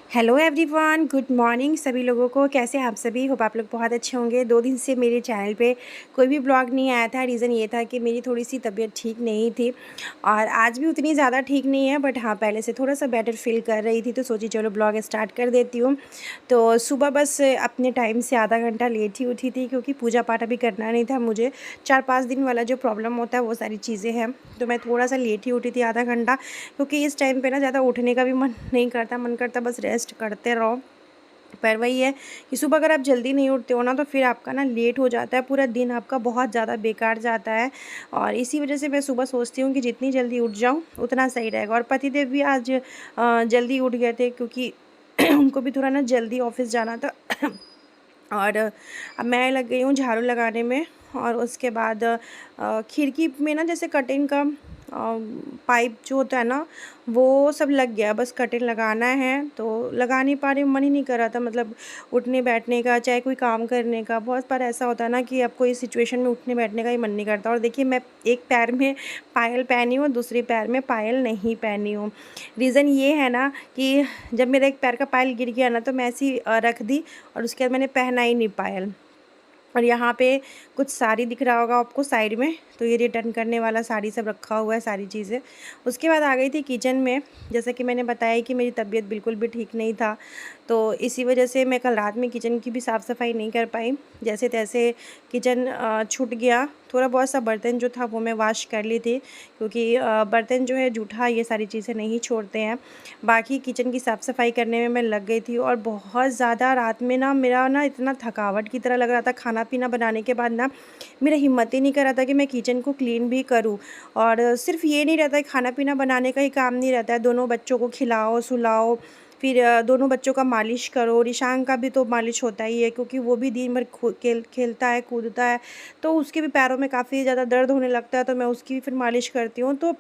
Hello everyone, good morning सभी लोगों को। कैसे हैं आप सभी? होप आप लोग बहुत अच्छे होंगे। 2 दिन से मेरे चैनल पे कोई भी ब्लॉग नहीं आया था। रीज़न ये था कि मेरी थोड़ी-सी तबीयत ठीक नहीं थी और आज भी उतनी ज़्यादा ठीक नहीं है, बट हाँ, पहले से थोड़ा-सा बेटर फ़ील कर रही थी, तो सोची चलो ब्लॉग स्टार्ट कर देती हूँ। तो सुबह बस अपने टाइम से आधा घंटा लेट ही उठी थी, क्योंकि पूजा-पाठ अभी करना नहीं था मुझे। 4-5 दिन वाला जो प्रॉब्लम होता है वो सारी चीज़ें हैं, तो मैं थोड़ा-सा लेट ही उठी थी, आधा घंटा, क्योंकि इस टाइम पे ना ज़्यादा उठने का भी मन नहीं करता, मन करता बस रेस्ट करते रहो। पर वही है कि सुबह अगर आप जल्दी नहीं उठते हो ना, तो फिर आपका ना लेट हो जाता है, पूरा दिन आपका बहुत ज़्यादा बेकार जाता है। और इसी वजह से मैं सुबह सोचती हूँ कि जितनी जल्दी उठ जाऊँ उतना सही रहेगा। और पतिदेव भी आज जल्दी उठ गए थे, क्योंकि उनको भी थोड़ा ना जल्दी ऑफिस जाना था। और अब मैं लग गई हूँ झाड़ू लगाने में। और उसके बाद खिड़की में ना जैसे कर्टेन का पाइप जो होता है ना, वो सब लग गया। बस कर्टेन लगाना है, तो लगा नहीं पा रही हूँ, मन ही नहीं कर रहा था, मतलब उठने बैठने का, चाहे कोई काम करने का। बहुत बार ऐसा होता है ना कि आपको इस सिचुएशन में उठने बैठने का ही मन नहीं करता। और देखिए, मैं एक पैर में पायल पहनी हूँ, दूसरे पैर में पायल नहीं पहनी हूँ। रीज़न ये है ना कि जब मेरा एक पैर का पायल गिर गया ना, तो मैं ऐसी रख दी और उसके बाद मैंने पहना ही नहीं पायल। और यहाँ पे कुछ साड़ी दिख रहा होगा आपको साइड में, तो ये रिटर्न करने वाला साड़ी सब रखा हुआ है, सारी चीज़ें। उसके बाद आ गई थी किचन में। जैसा कि मैंने बताया कि मेरी तबीयत बिल्कुल भी ठीक नहीं था, तो इसी वजह से मैं कल रात में किचन की भी साफ़ सफाई नहीं कर पाई। जैसे तैसे किचन छूट गया। थोड़ा बहुत सा बर्तन जो था वो मैं वॉश कर ली थी, क्योंकि बर्तन जो है जूठा ये सारी चीज़ें नहीं छोड़ते हैं। बाकी किचन की साफ़ सफाई करने में मैं लग गई थी। और बहुत ज़्यादा रात में ना मेरा ना इतना थकावट की तरह लग रहा था। खाना पीना बनाने के बाद ना मेरा हिम्मत ही नहीं कर रहा था कि मैं किचन को क्लीन भी करूं। और सिर्फ ये नहीं रहता है, खाना पीना बनाने का ही काम नहीं रहता है, दोनों बच्चों को खिलाओ सुलाओ, फिर दोनों बच्चों का मालिश करो। ऋषांक का भी तो मालिश होता ही है, क्योंकि वो भी दिन भर खेलता है कूदता है, तो उसके भी पैरों में काफ़ी ज़्यादा दर्द होने लगता है, तो मैं उसकी भी फिर मालिश करती हूँ। तो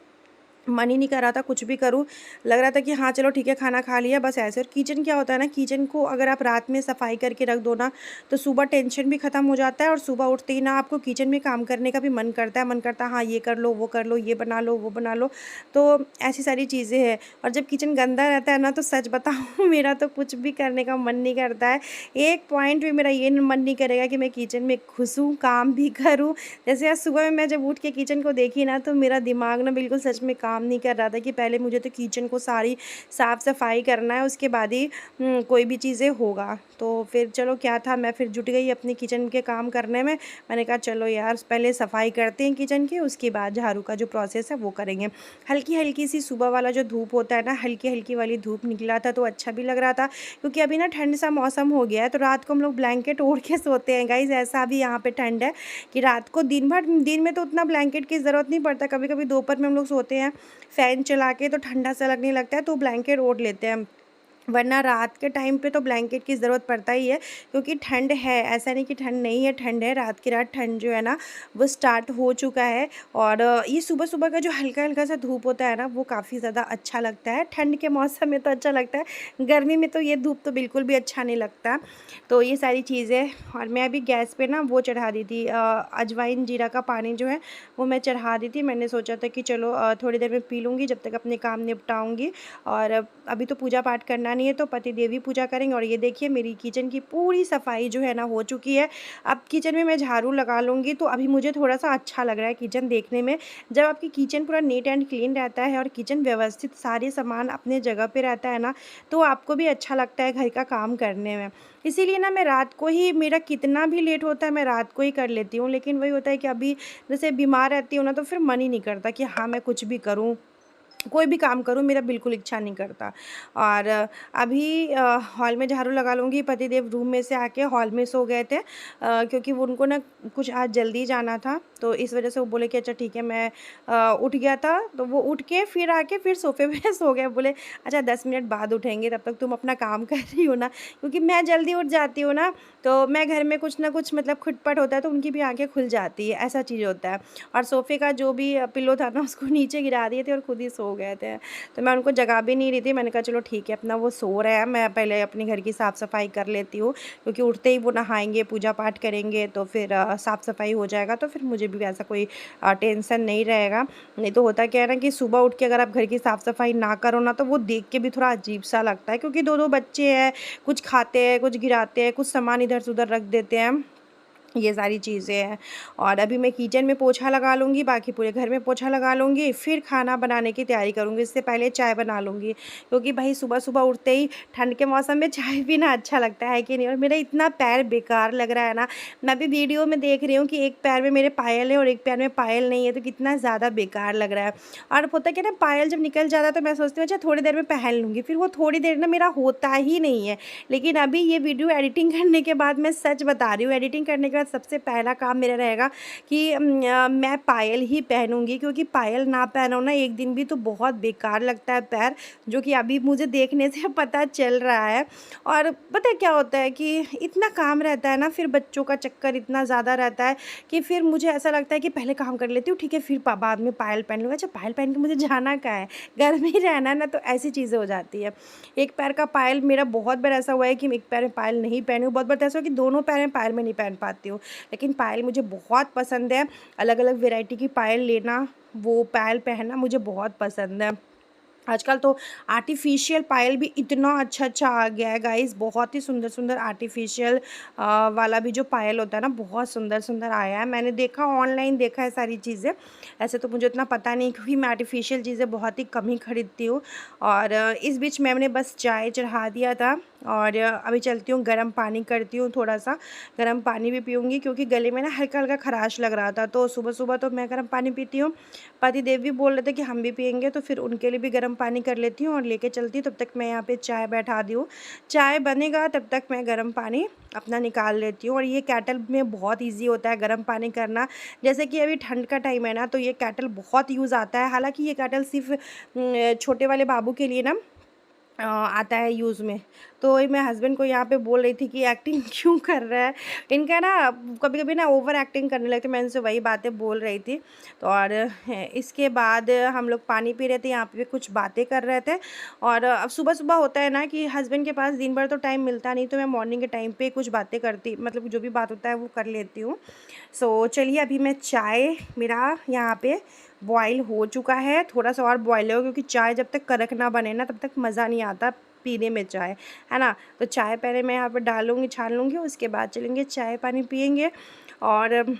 मन ही नहीं कर रहा था कुछ भी करूँ। लग रहा था कि हाँ चलो ठीक है, खाना खा लिया बस ऐसे। और किचन क्या होता है ना, किचन को अगर आप रात में सफाई करके रख दो ना, तो सुबह टेंशन भी ख़त्म हो जाता है। और सुबह उठते ही ना आपको किचन में काम करने का भी मन करता है। मन करता है हाँ ये कर लो, वो कर लो, ये बना लो, वो बना लो। तो ऐसी सारी चीज़ें हैं। और जब किचन गंदा रहता है ना, तो सच बताऊँ मेरा तो कुछ भी करने का मन नहीं करता है। एक पॉइंट भी मेरा ये मन नहीं करेगा कि मैं किचन में घुसूँ, काम भी करूँ। जैसे आज सुबह में मैं जब उठ के किचन को देखी ना, तो मेरा दिमाग ना बिल्कुल सच में काम नहीं कर रहा था कि पहले मुझे तो किचन को सारी साफ़ सफाई करना है, उसके बाद ही कोई भी चीज़ें होगा। तो फिर चलो क्या था, मैं फिर जुट गई अपने किचन के काम करने में। मैंने कहा चलो यार पहले सफाई करते हैं किचन की, उसके बाद झाड़ू का जो प्रोसेस है वो करेंगे। हल्की हल्की सी सुबह वाला जो धूप होता है ना, हल्की हल्की वाली धूप निकला था, तो अच्छा भी लग रहा था। क्योंकि अभी ना ठंड सा मौसम हो गया है, तो रात को हम लोग ब्लैंकेट ओढ़ के सोते हैं गाइज़। ऐसा भी यहाँ पे ठंड है कि रात को दिन में तो उतना ब्लैंकेट की ज़रूरत नहीं पड़ता। कभी कभी दोपहर में हम लोग सोते हैं फ़ैन चला के, तो ठंडा सा लगने लगता है, तो ब्लैंकेट ओढ़ लेते हैं। वरना रात के टाइम पे तो ब्लैंकेट की ज़रूरत पड़ता ही है, क्योंकि ठंड है। ऐसा नहीं कि ठंड नहीं है, ठंड है। रात की रात ठंड जो है ना, वो स्टार्ट हो चुका है। और ये सुबह सुबह का जो हल्का हल्का सा धूप होता है ना, वो काफ़ी ज़्यादा अच्छा लगता है। ठंड के मौसम में तो अच्छा लगता है, गर्मी में तो ये धूप तो बिल्कुल भी अच्छा नहीं लगता। तो ये सारी चीज़ें। और मैं अभी गैस पे ना वो चढ़ा दी थी, अजवाइन जीरा का पानी जो है वो मैं चढ़ा दी थी। मैंने सोचा था कि चलो थोड़ी देर में पी लूँगी, जब तक अपने काम निपटाऊँगी। और अभी तो पूजा पाठ करना नहीं है, तो पति देव ही पूजा करेंगे। और ये देखिए, मेरी किचन की पूरी सफाई जो है ना हो चुकी है। अब किचन में मैं झाड़ू लगा लूँगी, तो अभी मुझे थोड़ा-सा अच्छा लग रहा है किचन देखने में। जब आपकी किचन पूरा नीट एंड क्लीन रहता है और किचन व्यवस्थित, सारे सामान अपने जगह पे रहता है ना, तो आपको भी अच्छा लगता है घर का काम करने में। इसीलिए ना मैं रात को ही, मेरा कितना भी लेट होता है मैं रात को ही कर लेती हूँ। लेकिन वही होता है कि अभी जैसे बीमार रहती हूँ ना, तो फिर मन ही नहीं करता कि हाँ मैं कुछ भी करूँ, कोई भी काम करूँ, मेरा बिल्कुल इच्छा नहीं करता। और अभी हॉल में झाड़ू लगा लूँगी। पतिदेव रूम में से आके हॉल में सो गए थे, क्योंकि वो उनको ना कुछ आज जल्दी जाना था, तो इस वजह से वो बोले कि अच्छा ठीक है। मैं उठ गया था, तो वो उठ के फिर आके फिर सोफ़े पे सो गए। बोले अच्छा 10 मिनट बाद उठेंगे, तब तक तुम अपना काम कर रही हो ना। क्योंकि मैं जल्दी उठ जाती हूँ ना, तो मैं घर में कुछ ना कुछ मतलब खुटपट होता है, तो उनकी भी आँखें खुल जाती है, ऐसा चीज़ होता है। और सोफ़े का जो भी पिलो था ना, उसको नीचे गिरा दिए थे और खुद ही सो सो गए थे। तो मैं उनको जगा भी नहीं रही थी, मैंने कहा चलो ठीक है, अपना वो सो रहे हैं, मैं पहले अपने घर की साफ़ सफाई कर लेती हूँ, क्योंकि उठते ही वो नहाएंगे, पूजा पाठ करेंगे, तो फिर साफ़ सफाई हो जाएगा, तो फिर मुझे भी ऐसा कोई टेंशन नहीं रहेगा। नहीं तो होता क्या है ना कि सुबह उठ के अगर आप घर की साफ़ सफाई ना करो ना, तो वो देख के भी थोड़ा अजीब सा लगता है, क्योंकि दो दो बच्चे हैं, कुछ खाते हैं, कुछ गिराते हैं, कुछ सामान इधर से उधर रख देते हैं, ये सारी चीज़ें हैं। और अभी मैं किचन में पोछा लगा लूँगी, बाकी पूरे घर में पोछा लगा लूँगी, फिर खाना बनाने की तैयारी करूँगी। इससे पहले चाय बना लूँगी, क्योंकि भाई सुबह-सुबह उठते ही ठंड के मौसम में चाय पीना अच्छा लगता है कि नहीं? और मेरा इतना पैर बेकार लग रहा है ना, मैं अभी वीडियो में देख रही हूँ कि एक पैर में मेरे पायल है और एक पैर में पायल नहीं है, तो कितना ज़्यादा बेकार लग रहा है। और होता क्या है ना, पायल जब निकल जाता है तो मैं सोचती हूँ अच्छा थोड़ी देर में पहन लूँगी, फिर वो थोड़ी देर ना मेरा होता ही नहीं है। लेकिन अभी ये वीडियो एडिटिंग करने के बाद मैं सच बता रही हूँ, एडिटिंग करने के बाद सबसे पहला काम मेरा रहेगा कि मैं पायल ही पहनूंगी, क्योंकि पायल ना पहनो ना एक दिन भी तो बहुत बेकार लगता है पैर, जो कि अभी मुझे देखने से पता चल रहा है। और पता है क्या होता है कि इतना काम रहता है ना, फिर बच्चों का चक्कर इतना ज़्यादा रहता है कि फिर मुझे ऐसा लगता है कि पहले काम कर लेती हूँ, ठीक है, फिर बाद में पायल पहन लूँगा। अच्छा पायल पहन के मुझे जाना कहाँ है, घर में ही रहना है ना, तो ऐसी चीज़ें हो जाती है। एक पैर का पायल मेरा बहुत बार ऐसा हुआ है कि एक पैर में पायल नहीं पहनी हूँ, बहुत बार ऐसा हुआ कि दोनों पैर में पायल में नहीं पहन पाती हूँ। लेकिन पायल मुझे बहुत पसंद है, अलग अलग वैरायटी की पायल लेना, वो पायल पहनना मुझे बहुत पसंद है। आजकल तो आर्टिफिशियल पायल भी इतना अच्छा आ गया है गाइस, बहुत ही सुंदर आर्टिफिशियल वाला भी जो पायल होता है ना, बहुत सुंदर आया है। मैंने देखा, ऑनलाइन देखा है सारी चीज़ें, ऐसे तो मुझे उतना पता नहीं, क्योंकि मैं आर्टिफिशियल चीज़ें बहुत ही कम ही खरीदती हूँ। और इस बीच मैंने बस चाय चढ़ा दिया था, और अभी चलती हूँ गर्म पानी करती हूँ, थोड़ा सा गर्म पानी भी पीऊँगी, क्योंकि गले में ना हल्का हल्का खराश लग रहा था, तो सुबह तो मैं गर्म पानी पीती हूँ। पति देव भी बोल रहे थे कि हम भी पियेंगे, तो फिर उनके लिए भी गर्म पानी कर लेती हूँ और लेके चलती हूँ। तब तक मैं यहाँ पे चाय बैठा दी हूँ, चाय बनेगा तब तक मैं गर्म पानी अपना निकाल लेती हूँ। और ये केटल में बहुत ईजी होता है गर्म पानी करना, जैसे कि अभी ठंड का टाइम है ना, तो ये केटल बहुत यूज़ आता है। हालांकि ये केटल सिर्फ छोटे वाले बाबू के लिए ना आता है यूज़ में। तो वही मैं हस्बैंड को यहाँ पे बोल रही थी कि एक्टिंग क्यों कर रहा है, इनका ना कभी कभी ना ओवर एक्टिंग करने लगते, मैं इनसे वही बातें बोल रही थी। तो और इसके बाद हम लोग पानी पी रहे थे, यहाँ पे कुछ बातें कर रहे थे। और अब सुबह सुबह होता है ना कि हस्बैंड के पास दिन भर तो टाइम मिलता नहीं, तो मैं मॉर्निंग के टाइम पे कुछ बातें करती, मतलब जो भी बात होता है वो कर लेती हूँ। सो चलिए, अभी मैं चाय मेरा यहाँ पे बॉयल हो चुका है, थोड़ा सा और बॉयल हो, क्योंकि चाय जब तक कड़क ना बने ना, तब तक मज़ा नहीं आता पीने में चाय, है ना। तो चाय पहले मैं यहाँ पर डालूँगी, छान लूँगी, उसके बाद चलेंगे चाय पानी पियेंगे। और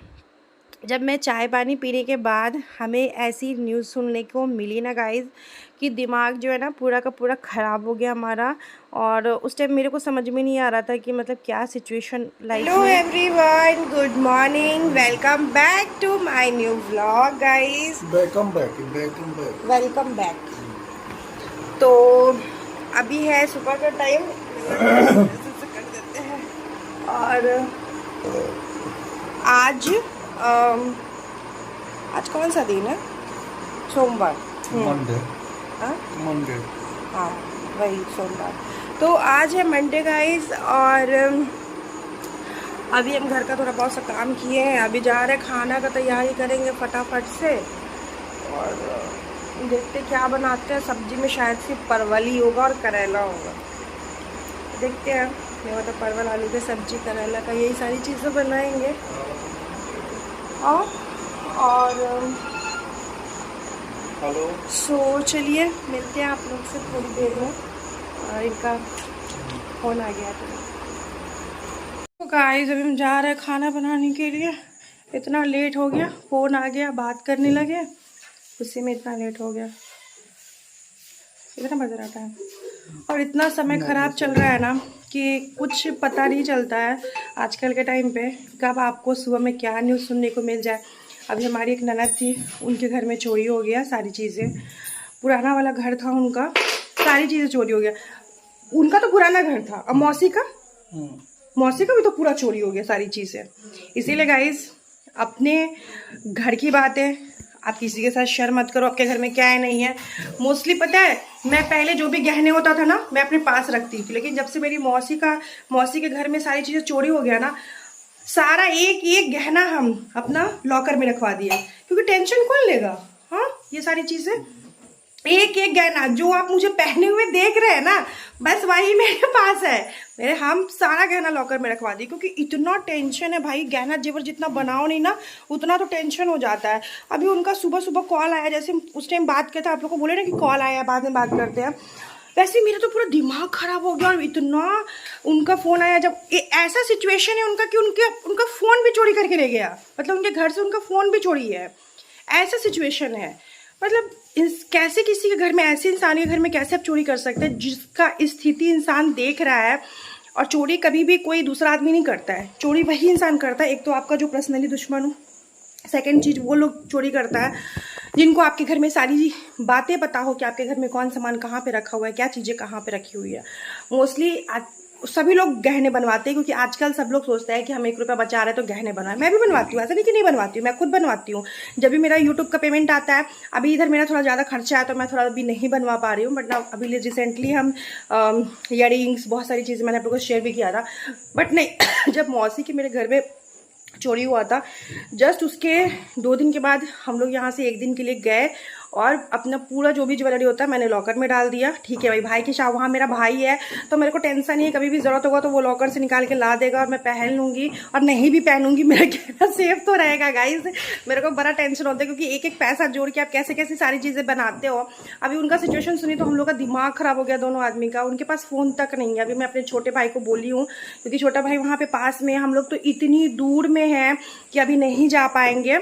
जब मैं चाय पानी पीने के बाद हमें ऐसी न्यूज़ सुनने को मिली ना गाइज़, कि दिमाग जो है ना पूरा का पूरा ख़राब हो गया हमारा। और उस टाइम मेरे को समझ में नहीं आ रहा था कि मतलब क्या सिचुएशन लाइफ में। Hello everyone, good morning, welcome back to my new vlog guys. Welcome back. Welcome back. तो अभी है सुबह का टाइम कर देते हैं। और आज आज कौन सा दिन है, सोमवार, मंडे। हाँ वही सोमवार। तो आज है मंडे गाइस, और अभी हम घर का थोड़ा बहुत सा काम किए हैं, अभी जा रहे हैं खाना का तैयारी करेंगे फटाफट से। और देखते क्या बनाते हैं, सब्जी में शायद सिर्फ परवल ही होगा और करेला होगा, देखते हैं। मैं मतलब परवल आलू की सब्जी, करेला का, यही सारी चीज़ें बनाएंगे। और हेलो। सो चलिए मिलते हैं आप लोग से थोड़ी देर में। और इनका फ़ोन आ गया तो गाइस, अभी हम जा रहे हैं खाना बनाने के लिए। इतना लेट हो गया, फ़ोन आ गया, बात करने लगे, उसी में इतना लेट हो गया। कितना बज रहा था, और इतना समय ख़राब चल रहा है ना कि कुछ पता नहीं चलता है आजकल के टाइम पे, कब आपको सुबह में क्या न्यूज़ सुनने को मिल जाए। अभी हमारी एक ननद थी, उनके घर में चोरी हो गया सारी चीज़ें, पुराना वाला घर था उनका, सारी चीज़ें चोरी हो गया। उनका तो पुराना घर था, अब मौसी का भी तो पूरा चोरी हो गया सारी चीज़ें। इसीलिए गाइस, अपने घर की बात है, आप किसी के साथ शेयर मत करो, आपके घर में क्या है नहीं है। मोस्टली पता है, मैं पहले जो भी गहने होता था ना, मैं अपने पास रखती थी, लेकिन जब से मेरी मौसी के घर में सारी चीज़ें चोरी हो गया ना, सारा एक एक गहना हम अपना लॉकर में रखवा दिया, क्योंकि टेंशन कौन लेगा, हाँ, ये सारी चीज़ें। एक एक गहना जो आप मुझे पहने हुए देख रहे हैं ना, बस वही मेरे पास है। मेरे हम सारा गहना लॉकर में रखवा दी, क्योंकि इतना टेंशन है भाई, गहना जेवर जितना बनाओ नहीं ना उतना तो टेंशन हो जाता है। अभी उनका सुबह सुबह कॉल आया, जैसे उस टाइम बात किया था, आप लोग को बोले ना कि कॉल आया बाद में बात करते हैं, वैसे मेरा तो पूरा दिमाग खराब हो गया। और इतना उनका फ़ोन आया, जब ऐसा सिचुएशन है उनका कि उनका फ़ोन भी चोरी करके ले गया, मतलब उनके घर से उनका फ़ोन भी चोरी है, ऐसा सिचुएशन है। मतलब कैसे किसी के घर में, ऐसे इंसान के घर में कैसे आप चोरी कर सकते हैं जिसका स्थिति इंसान देख रहा है। और चोरी कभी भी कोई दूसरा आदमी नहीं करता है, चोरी वही इंसान करता है, एक तो आपका जो पर्सनली दुश्मन हो, सेकंड चीज़ वो लोग चोरी करता है जिनको आपके घर में सारी बातें पता हो कि आपके घर में कौन सामान कहाँ पे रखा हुआ है, क्या चीज़ें कहाँ पे रखी हुई है। मोस्टली सभी लोग गहने बनवाते हैं, क्योंकि आजकल सब लोग सोचते हैं कि हम 1 रुपया बचा रहे हैं तो गहने बनवाएं। मैं भी बनवाती हूँ, ऐसा नहीं कि नहीं बनवाती हूँ, मैं खुद बनवाती हूँ। जब भी मेरा यूट्यूब का पेमेंट आता है, अभी इधर मेरा थोड़ा ज़्यादा खर्चा है तो मैं थोड़ा अभी नहीं बनवा पा रही हूँ, बट ना अभी रिसेंटली हम ईयरिंग्स बहुत सारी चीज़ें मैंने आप लोगों को शेयर भी किया था। बट नहीं, जब मौसी के मेरे घर में चोरी हुआ था, जस्ट उसके 2 दिन के बाद हम लोग यहाँ से 1 दिन के लिए गए और अपना पूरा जो भी ज्वेलरी होता है मैंने लॉकर में डाल दिया। ठीक है भाई, भाई की शादी, वहाँ मेरा भाई है तो मेरे को टेंशन नहीं है, कभी भी ज़रूरत होगा तो वो लॉकर से निकाल के ला देगा और मैं पहन लूँगी, और नहीं भी पहनूंगी मेरा गहना सेफ तो रहेगा गाइस। मेरे को बड़ा टेंशन होता है, क्योंकि एक एक पैसा जोड़ के आप कैसे कैसे सारी चीज़ें बनाते हो। अभी उनका सिचुएशन सुनी तो हम लोग का दिमाग खराब हो गया, दोनों आदमी का। उनके पास फ़ोन तक नहीं है। अभी मैं अपने छोटे भाई को बोली हूँ, क्योंकि छोटा भाई वहाँ पे पास में, हम लोग तो इतनी दूर में है कि अभी नहीं जा पाएंगे,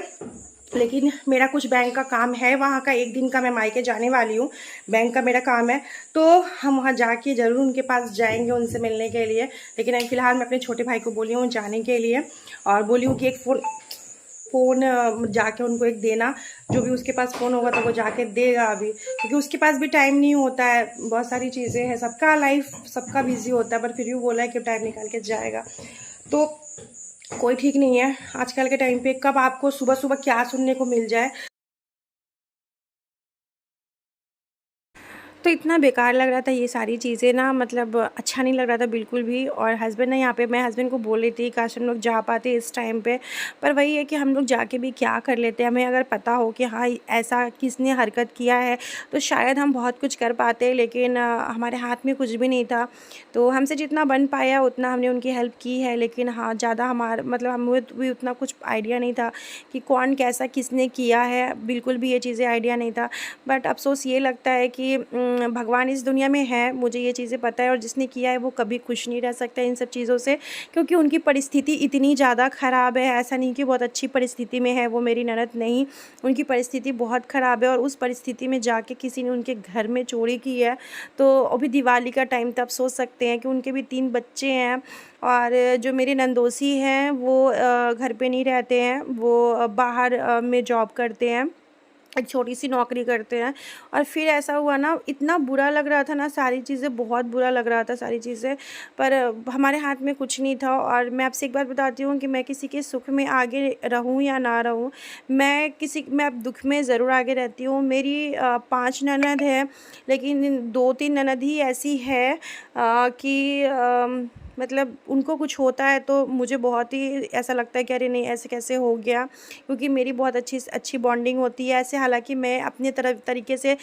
लेकिन मेरा कुछ बैंक का काम है वहाँ का, 1 दिन का मैं मायके जाने वाली हूँ, बैंक का मेरा काम है, तो हम वहाँ जाके ज़रूर उनके पास जाएंगे उनसे मिलने के लिए। लेकिन अभी फ़िलहाल मैं अपने छोटे भाई को बोली हूँ जाने के लिए, और बोली हूँ कि एक फ़ोन जाके उनको एक देना, जो भी उसके पास फ़ोन होगा तो वो जाके देगा अभी, क्योंकि उसके पास भी टाइम नहीं होता है, बहुत सारी चीज़ें हैं, सबका लाइफ सबका बिजी होता है, पर फिर भी बोला है कि टाइम निकाल के जाएगा। तो कोई ठीक नहीं है आजकल के टाइम पे, कब आपको सुबह सुबह क्या सुनने को मिल जाए। तो इतना बेकार लग रहा था ये सारी चीज़ें ना, मतलब अच्छा नहीं लग रहा था बिल्कुल भी। और हस्बैंड ने यहाँ पे, मैं हस्बैंड को बोल रही थी काश हम लोग जा पाते इस टाइम पे, पर वही है कि हम लोग जाके भी क्या कर लेते हैं। हमें अगर पता हो कि हाँ ऐसा किसने हरकत किया है तो शायद हम बहुत कुछ कर पाते, लेकिन हमारे हाथ में कुछ भी नहीं था। तो हमसे जितना बन पाया उतना हमने उनकी हेल्प की है, लेकिन हाँ ज़्यादा हमारा मतलब हमें भी उतना कुछ आइडिया नहीं था कि कौन कैसा किसने किया है, बिल्कुल भी ये चीज़ें आइडिया नहीं था। बट अफ़सोस ये लगता है कि भगवान इस दुनिया में है, मुझे ये चीज़ें पता है, और जिसने किया है वो कभी खुश नहीं रह सकता इन सब चीज़ों से, क्योंकि उनकी परिस्थिति इतनी ज़्यादा ख़राब है। ऐसा नहीं कि बहुत अच्छी परिस्थिति में है वो, मेरी ननद नहीं, उनकी परिस्थिति बहुत ख़राब है। और उस परिस्थिति में जाके किसी ने उनके घर में चोरी की है, तो अभी दिवाली का टाइम था, आप सोच सकते हैं कि उनके भी 3 बच्चे हैं। और जो मेरे नंदोसी हैं वो घर पे नहीं रहते हैं, वो बाहर में जॉब करते हैं, एक छोटी-सी नौकरी करते हैं। और फिर ऐसा हुआ ना, इतना बुरा लग रहा था ना, सारी चीज़ें बहुत बुरा लग रहा था सारी चीज़ें, पर हमारे हाथ में कुछ नहीं था। और मैं आपसे एक बात बताती हूँ कि मैं किसी के सुख में आगे रहूँ या ना रहूँ, मैं अब दुःख में ज़रूर आगे रहती हूँ। मेरी 5 ननद हैं, लेकिन 2-3 ननद ही ऐसी है कि मतलब उनको कुछ होता है तो मुझे बहुत ही ऐसा लगता है कि अरे नहीं, ऐसे कैसे हो गया, क्योंकि मेरी बहुत अच्छी बॉन्डिंग होती है ऐसे। हालांकि मैं अपने तरीके से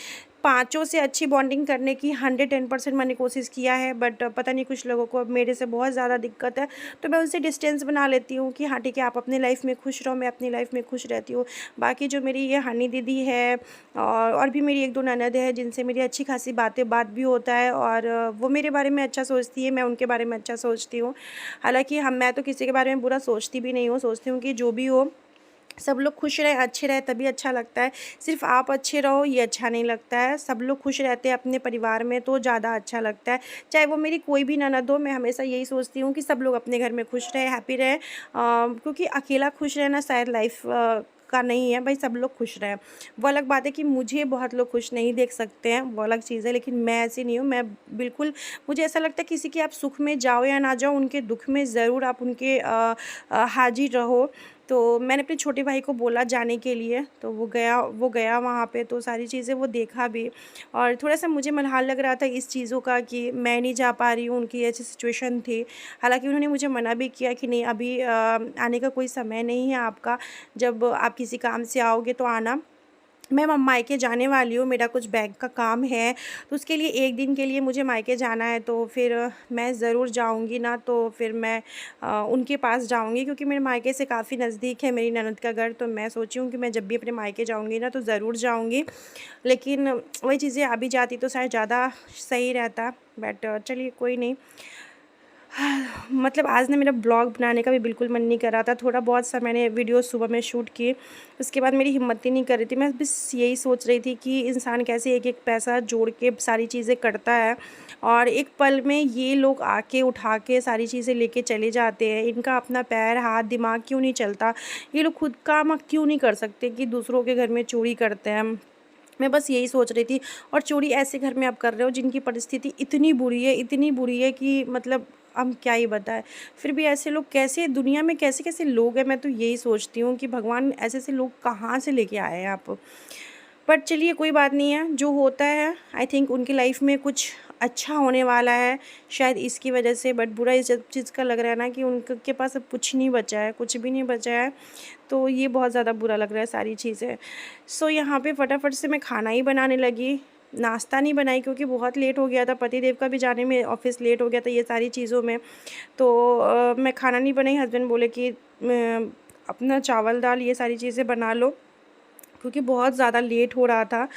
पाँचों से अच्छी बॉन्डिंग करने की 110% मैंने कोशिश किया है, बट पता नहीं कुछ लोगों को अब मेरे से बहुत ज़्यादा दिक्कत है, तो मैं उनसे डिस्टेंस बना लेती हूँ कि हाँ ठीक है, आप अपनी लाइफ में खुश रहो, मैं अपनी लाइफ में खुश रहती हूँ। बाकी जो मेरी ये हनी दीदी है और भी मेरी 1-2 ननद है जिनसे मेरी अच्छी खासी बात भी होता है, और वो मेरे बारे में अच्छा सोचती है, मैं उनके बारे में अच्छा सोचती हूँ। हालाँकि मैं तो किसी के बारे में बुरा सोचती भी नहीं हूँ, सोचती हूँ कि जो भी हो सब लोग खुश रहे, अच्छे रहे, तभी अच्छा लगता है। सिर्फ़ आप अच्छे रहो ये अच्छा नहीं लगता है, सब लोग खुश रहते हैं अपने परिवार में तो ज़्यादा अच्छा लगता है। चाहे वो मेरी कोई भी ननद हो, मैं हमेशा यही सोचती हूँ कि सब लोग अपने घर में खुश रहे, हैप्पी रहे, क्योंकि अकेला खुश रहना शायद लाइफ का नहीं है भाई, सब लोग खुश रहें। वो अलग बात है कि मुझे बहुत लोग खुश नहीं देख सकते हैं, वो अलग चीज़ है, लेकिन मैं ऐसी नहीं हूँ। मैं बिल्कुल, मुझे ऐसा लगता है किसी के आप सुख में जाओ या ना जाओ, उनके दुःख में ज़रूर आप उनके हाज़िर रहो। तो मैंने अपने छोटे भाई को बोला जाने के लिए, तो वो गया वहाँ पे, तो सारी चीज़ें वो देखा भी। और थोड़ा-सा मुझे मलहाल लग रहा था इस चीज़ों का कि मैं नहीं जा पा रही हूँ, उनकी ऐसी सिचुएशन थी। हालाँकि उन्होंने मुझे मना भी किया कि नहीं, अभी आने का कोई समय नहीं है आपका, जब आप किसी काम से आओगे तो आना। मैं मायके जाने वाली हूँ, मेरा कुछ बैंक का काम है, तो उसके लिए 1 दिन के लिए मुझे मायके जाना है, तो फिर मैं ज़रूर जाऊँगी ना, तो फिर मैं उनके पास जाऊँगी, क्योंकि मेरे मायके से काफ़ी नज़दीक है मेरी ननद का घर। तो मैं सोची हूँ कि मैं जब भी अपने मायके जाऊँगी ना, तो ज़रूर जाऊँगी। लेकिन वही चीज़ें अभी जाती तो शायद ज़्यादा सही रहता, बट चलिए कोई नहीं। मतलब आज ना मेरा ब्लॉग बनाने का भी बिल्कुल मन नहीं कर रहा था। थोड़ा बहुत सा मैंने वीडियो सुबह में शूट किए, उसके बाद मेरी हिम्मत ही नहीं कर रही थी। मैं बस यही सोच रही थी कि इंसान कैसे एक-एक पैसा जोड़ के सारी चीज़ें करता है, और एक पल में ये लोग आके उठा के सारी चीज़ें लेके चले जाते हैं। इनका अपना पैर, हाथ, दिमाग क्यों नहीं चलता? ये लोग खुद काम क्यों नहीं कर सकते कि दूसरों के घर में चोरी करते हैं? मैं बस यही सोच रही थी। और चोरी ऐसे घर में आप कर रहे हो जिनकी परिस्थिति इतनी बुरी है कि मतलब हम क्या ही बताएं। फिर भी ऐसे लोग कैसे, दुनिया में कैसे कैसे लोग हैं, मैं तो यही सोचती हूँ कि भगवान ऐसे ऐसे लोग कहाँ से लेके आए हैं आप। पर चलिए कोई बात नहीं है, जो होता है आई थिंक उनकी लाइफ में कुछ अच्छा होने वाला है शायद इसकी वजह से। बट बुरा इस चीज़ का लग रहा है ना कि उनके पास अब कुछ नहीं बचा है, कुछ भी नहीं बचा है। तो ये बहुत ज़्यादा बुरा लग रहा है सारी चीज़ें। सो यहाँ पे फटाफट से मैं खाना ही बनाने लगी। नाश्ता नहीं बनाई क्योंकि बहुत लेट हो गया था, पतिदेव का भी जाने में ऑफ़िस लेट हो गया था ये सारी चीज़ों में। तो मैं खाना नहीं बनाई, हस्बैंड बोले कि अपना चावल दाल ये सारी चीज़ें बना लो, क्योंकि बहुत ज़्यादा लेट हो रहा था।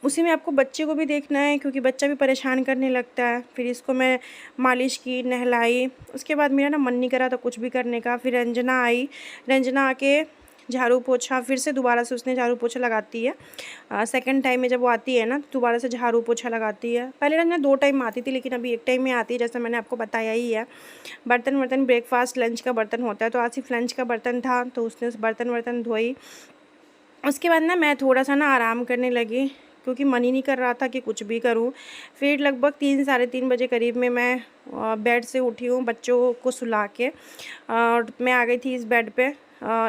उसी में आपको बच्चे को भी देखना है, क्योंकि बच्चा भी परेशान करने लगता है। फिर इसको मैं मालिश की, नहलाई, उसके बाद मेरा ना मन नहीं करा था कुछ भी करने का। फिर रंजना आई, रंजना आके झाड़ू पोछा, फिर से दोबारा से उसने झाड़ू पोछा लगाती है। सेकंड टाइम में जब वो आती है ना, तो दोबारा से झाड़ू पोछा लगाती है। पहले रंजना 2 टाइम आती थी, लेकिन अभी 1 टाइम में आती है, जैसा मैंने आपको बताया ही है। बर्तन वर्तन, ब्रेकफ़ास्ट लंच का बर्तन होता है, तो आज सिर्फ लंच का बर्तन था, तो उसने उस बर्तन वर्तन धोई। उसके बाद ना मैं थोड़ा-सा ना आराम करने लगी, क्योंकि मन ही नहीं कर रहा था कि कुछ भी करूँ। फिर लगभग 3 साढ़े 3 बजे करीब में मैं बेड से उठी हूँ बच्चों को सुला के। और मैं आ गई थी इस बेड पे,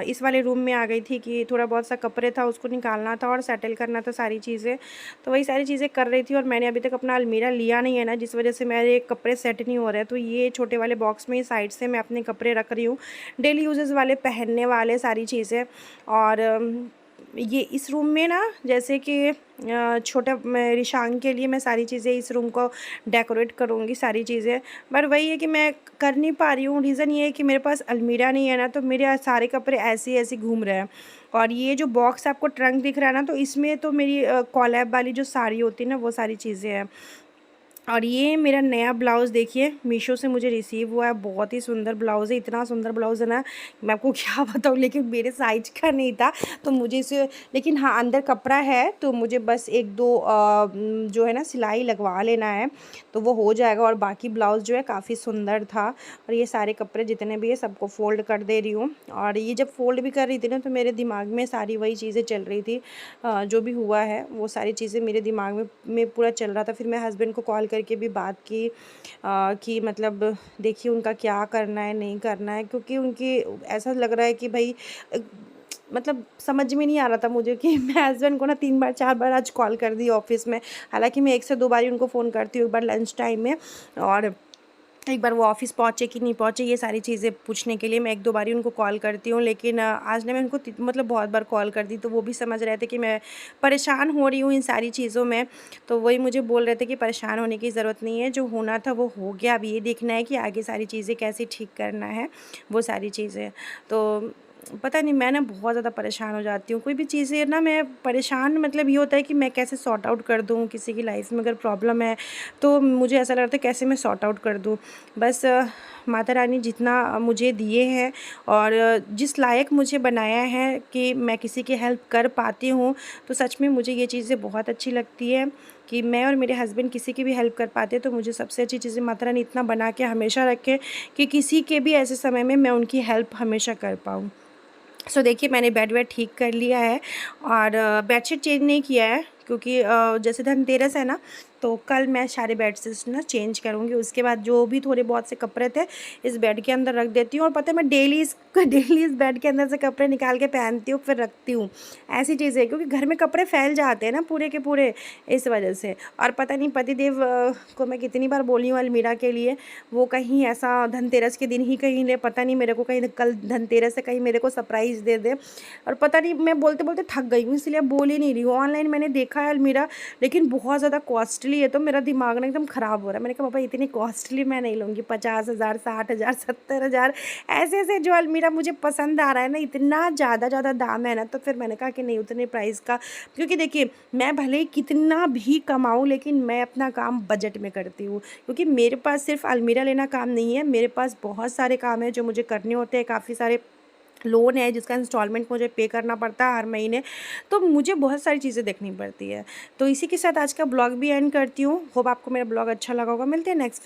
इस वाले रूम में आ गई थी कि थोड़ा बहुत सा कपड़े था उसको निकालना था और सेटल करना था सारी चीज़ें। तो वही सारी चीज़ें कर रही थी, और मैंने अभी तक अपना अलमीरा लिया नहीं है ना, जिस वजह से मेरे कपड़े सेट नहीं हो रहे हैं। तो ये छोटे वाले बॉक्स में साइड से मैं अपने कपड़े रख रही हूँ, डेली यूजेज़ वाले, पहनने वाले सारी चीज़ें। और ये इस रूम में ना, जैसे कि छोटा मैं रिशांग के लिए मैं सारी चीज़ें इस रूम को डेकोरेट करूँगी सारी चीज़ें। पर वही है कि मैं कर नहीं पा रही हूँ। रीज़न ये है कि मेरे पास अलमीरा नहीं है ना, तो मेरे सारे कपड़े ऐसे-ऐसे घूम रहे हैं। और ये जो बॉक्स आपको ट्रंक दिख रहा है ना, तो इसमें तो मेरी कॉलैब वाली जो साड़ी होती है ना, वो सारी चीज़ें हैं। और ये मेरा नया ब्लाउज़ देखिए, मीशो से मुझे रिसीव हुआ है। बहुत ही सुंदर ब्लाउज़ है, इतना सुंदर ब्लाउज़ है ना, मैं आपको क्या बताऊँ, लेकिन मेरे साइज़ का नहीं था, तो मुझे इसे, लेकिन हाँ, अंदर कपड़ा है, तो मुझे बस 1-2 जो है ना सिलाई लगवा लेना है, तो वो हो जाएगा। और बाकी ब्लाउज़ जो है काफ़ी सुंदर था। और ये सारे कपड़े जितने भी हैं सबको फ़ोल्ड कर दे रही हूँ। और ये जब फ़ोल्ड भी कर रही थी ना, तो मेरे दिमाग में सारी वही चीज़ें चल रही थी। जो भी हुआ है वो सारी चीज़ें मेरे दिमाग में पूरा चल रहा था। फिर मैं हस्बैंड को कॉल करके भी बात की कि मतलब देखिए उनका क्या करना है, नहीं करना है, क्योंकि उनकी ऐसा लग रहा है कि भई अ, मतलब समझ में नहीं आ रहा था मुझे कि मैं हस्बैंड को ना 3 बार 4 बार आज कॉल कर दी ऑफ़िस में। हालाँकि मैं 1 से 2 बार ही उनको फ़ोन करती हूँ, एक बार लंच टाइम में, और एक बार वो ऑफ़िस पहुँचे कि नहीं पहुँचे, ये सारी चीज़ें पूछने के लिए मैं 1-2 बार ही उनको कॉल करती हूँ। लेकिन आज ना मैं उनको मतलब बहुत बार कॉल कर दी, तो वो भी समझ रहे थे कि मैं परेशान हो रही हूँ इन सारी चीज़ों में। तो वही मुझे बोल रहे थे कि परेशान होने की ज़रूरत नहीं है, जो होना था वो हो गया, अब ये देखना है कि आगे सारी चीज़ें कैसे ठीक करना है, वो सारी चीज़ें। तो पता नहीं, मैं ना बहुत ज़्यादा परेशान हो जाती हूँ। कोई भी चीज़ें ना, मैं परेशान, मतलब ये होता है कि मैं कैसे सॉर्ट आउट कर दूँ, किसी की लाइफ़ में अगर प्रॉब्लम है, तो मुझे ऐसा लगता है कैसे मैं सॉर्ट आउट कर दूँ। बस माता रानी जितना मुझे दिए हैं, और जिस लायक मुझे बनाया है कि मैं किसी की हेल्प कर पाती हूँ, तो सच में मुझे ये चीज़ें बहुत अच्छी लगती है कि मैं और मेरे हस्बैंड किसी की भी हेल्प कर पाते हैं। तो मुझे सबसे अच्छी चीज़ें माता रानी इतना बना के हमेशा रखें कि किसी के भी ऐसे समय में मैं उनकी हेल्प हमेशा कर पाऊँ। देखिए मैंने बेड वेड ठीक कर लिया है, और बेडशीट चेंज नहीं किया है, क्योंकि जैसे धनतेरस है ना, तो कल मैं सारे बेडशीट्स ना चेंज करूँगी। उसके बाद जो भी थोड़े बहुत से कपड़े थे इस बेड के अंदर रख देती हूँ, और पता है मैं डेली इस बेड के अंदर से कपड़े निकाल के पहनती हूँ, फिर रखती हूँ। ऐसी चीज़ है, क्योंकि घर में कपड़े फैल जाते हैं ना पूरे के पूरे, इस वजह से। और पता नहीं पतिदेव को मैं कितनी बार बोली हूँ अलमीरा के लिए, वो कहीं ऐसा धनतेरस के दिन ही कहीं ले, पता नहीं मेरे को कहीं कल धनतेरस से कहीं मेरे को सरप्राइज़ दे दे। और पता नहीं मैं बोलते बोलते थक गई हूँ, इसलिए बोल ही नहीं रही हूँ। ऑनलाइन मैंने देखा है अलमीरा, लेकिन बहुत ज़्यादा कॉस्टली है, तो मेरा दिमाग ना एकदम ख़राब हो रहा है। मैंने कहा पापा इतनी कॉस्टली मैं नहीं लूँगी, 50,000, 60,000, 70,000 ऐसे ऐसे जो अलमीरा मुझे पसंद आ रहा है ना, इतना ज़्यादा दाम है ना, तो फिर मैंने कहा कि नहीं उतने प्राइस का। क्योंकि देखिए मैं भले ही कितना भी कमाऊँ, लेकिन मैं अपना काम बजट में करती हूँ, क्योंकि मेरे पास सिर्फ अलमीरा लेना काम नहीं है, मेरे पास बहुत सारे काम हैं जो मुझे करने होते हैं। काफ़ी सारे लोन है जिसका इंस्टॉलमेंट मुझे पे करना पड़ता है हर महीने, तो मुझे बहुत सारी चीज़ें देखनी पड़ती है। तो इसी के साथ आज का ब्लॉग भी एंड करती हूँ। होप आपको मेरा ब्लॉग अच्छा लगा होगा। मिलते हैं नेक्स्ट